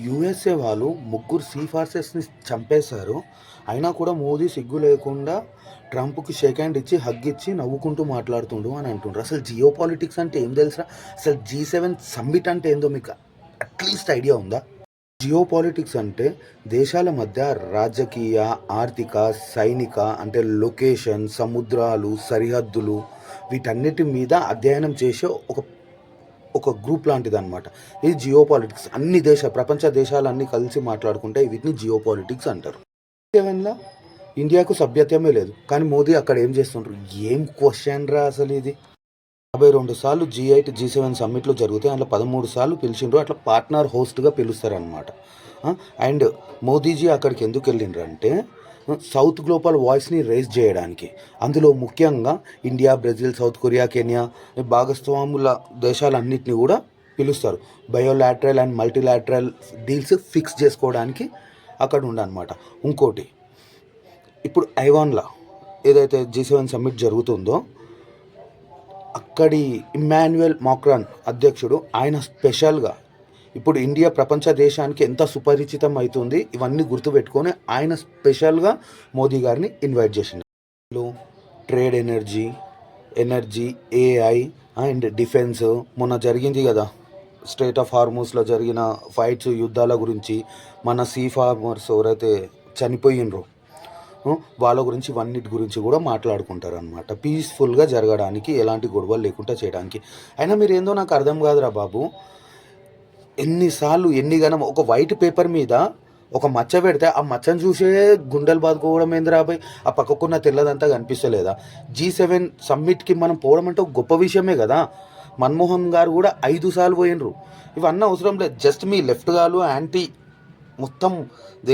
USA వాళ్ళు ముగ్గురు see ఫార్సెస్ని చంపేశారు. అయినా కూడా మోదీ సిగ్గు లేకుండా ట్రంప్కి షేక్ హ్యాండ్ ఇచ్చి హగ్ ఇచ్చి నవ్వుకుంటూ మాట్లాడుతుండు అని అంటుండ్రు. అసలు జియో పాలిటిక్స్ అంటే ఏం తెలుసా? అసలు G7 సమ్మిట్ అంటే ఏందో మీకు అట్లీస్ట్ ఐడియా ఉందా? జియో పాలిటిక్స్ అంటే దేశాల మధ్య రాజకీయ, ఆర్థిక, సైనిక అంటే లొకేషన్, సముద్రాలు, సరిహద్దులు వీటన్నిటి మీద అధ్యయనం చేసే ఒక గ్రూప్ లాంటిది అనమాట. ఇది జియో పాలిటిక్స్. ప్రపంచ దేశాలన్నీ కలిసి మాట్లాడుకుంటే వీటిని జియో పాలిటిక్స్ అంటారు. సెవెన్లో ఇండియాకు సభ్యత్వమే లేదు, కానీ మోదీ అక్కడ ఏం చేస్తుంటారు? ఏం క్వశ్చన్ రా అసలు ఇది. 52 సార్లు G8 G7 సమ్మిట్లు జరుగుతాయి. అందులో 13 సార్లు పిలిచిండ్రు. అట్లా పార్ట్నర్ హోస్ట్గా పిలుస్తారనమాట. అండ్ మోదీజీ అక్కడికి ఎందుకు వెళ్ళిండ్రు అంటే సౌత్ గ్లోబల్ వాయిస్ని రేజ్ చేయడానికి. అందులో ముఖ్యంగా India, Brazil, South Korea, Kenya భాగస్వాముల దేశాలన్నింటినీ కూడా పిలుస్తారు. Bilateral and multilateral deals fix చేసుకోవడానికి అక్కడ ఉండనమాట. ఇంకోటి, ఇప్పుడు ఐవాన్లో ఏదైతే G7 సమ్మిట్ జరుగుతుందో అక్కడి ఇమ్మాన్యుయల్ మాక్రాన్ అధ్యక్షుడు, ఆయన స్పెషల్గా ఇప్పుడు ఇండియా ప్రపంచ దేశానికి ఎంత సుపరిచితం అవుతుంది ఇవన్నీ గుర్తుపెట్టుకొని ఆయన స్పెషల్గా మోదీ గారిని ఇన్వైట్ చేసిండు. Trade, energy, AI and defence. మొన్న జరిగింది కదా స్ట్రైట్ ఆఫ్ హార్మూస్లో జరిగిన ఫైట్స్, యుద్ధాల గురించి మన సీ ఫార్మర్స్ ఎవరైతే చనిపోయినరో వాళ్ళ గురించి ఇవన్నిటి గురించి కూడా మాట్లాడుకుంటారు అనమాట. పీస్ఫుల్గా జరగడానికి, ఎలాంటి గొడవలు లేకుండా చేయడానికి. అయినా మీరు ఏందో నాకు అర్థం కాదురా బాబు. ఎన్నిగనం ఒక వైట్ పేపర్ మీద ఒక మచ్చ పెడితే ఆ మచ్చను చూసే గుండెలు బాదుకోవడం ఏంది రాబాయ్? ఆ పక్కకున్న తెల్లదంతా కనిపిస్తలేదా? G7 సమ్మిట్కి మనం పోవడం అంటే ఒక గొప్ప విషయమే కదా. మన్మోహన్ గారు కూడా 5 సార్లు పోయినరు. ఇవన్నీ అవసరం లేదు. జస్ట్ మీ లెఫ్ట్ గాలు యాంటీ మొత్తం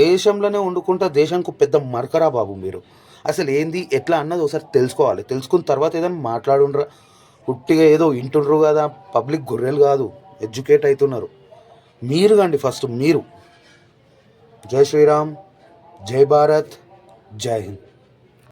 దేశంలోనే వండుకుంటా దేశానికి పెద్ద మరకరా బాబు మీరు. అసలు ఏంది ఎట్లా అన్నది ఒకసారి తెలుసుకోవాలి. తెలుసుకున్న తర్వాత ఏదైనా మాట్లాడుండ్రా. పుట్టిగా ఏదో వింటుండ్రు కదా, పబ్లిక్ గొర్రెలు కాదు, ఎడ్యుకేట్ అవుతున్నారు. మీరు కండి ఫస్ట్ మీరు. జై శ్రీరామ్, జై భారత్, జై హింద్.